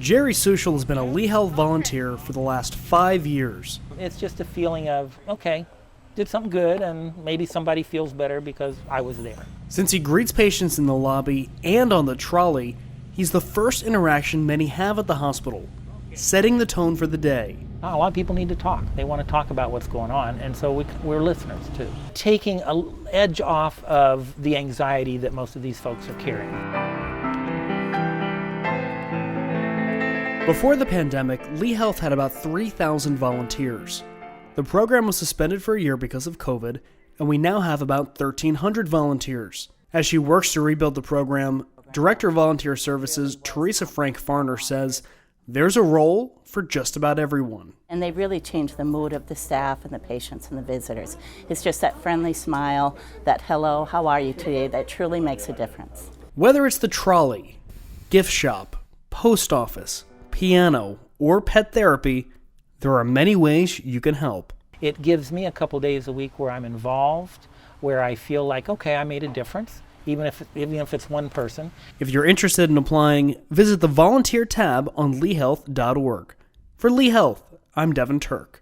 Jerry Sushil has been a Lee Health volunteer for the last 5 years. It's just a feeling of, okay, did something good and maybe somebody feels better because I was there. Since he greets patients in the lobby and on the trolley, he's the first interaction many have at the hospital, setting the tone for the day. A lot of people need to talk. They want to talk about what's going on, and so we're listeners too. Taking an edge off of the anxiety that most of these folks are carrying. Before the pandemic, Lee Health had about 3,000 volunteers. The program was suspended for a year because of COVID, and we now have about 1,300 volunteers. As she works to rebuild the program, Director of Volunteer Services Teresa Frank-Fahrner says there's a role for just about everyone. And they really change the mood of the staff and the patients and the visitors. It's just that friendly smile, that hello, how are you today, that truly makes a difference. Whether it's the trolley, gift shop, post office, piano, or pet therapy, there are many ways you can help. It gives me a couple days a week where I'm involved, where I feel like, okay, I made a difference, even if it's one person. If you're interested in applying, visit the volunteer tab on leehealth.org. For Lee Health, I'm Devin Turk.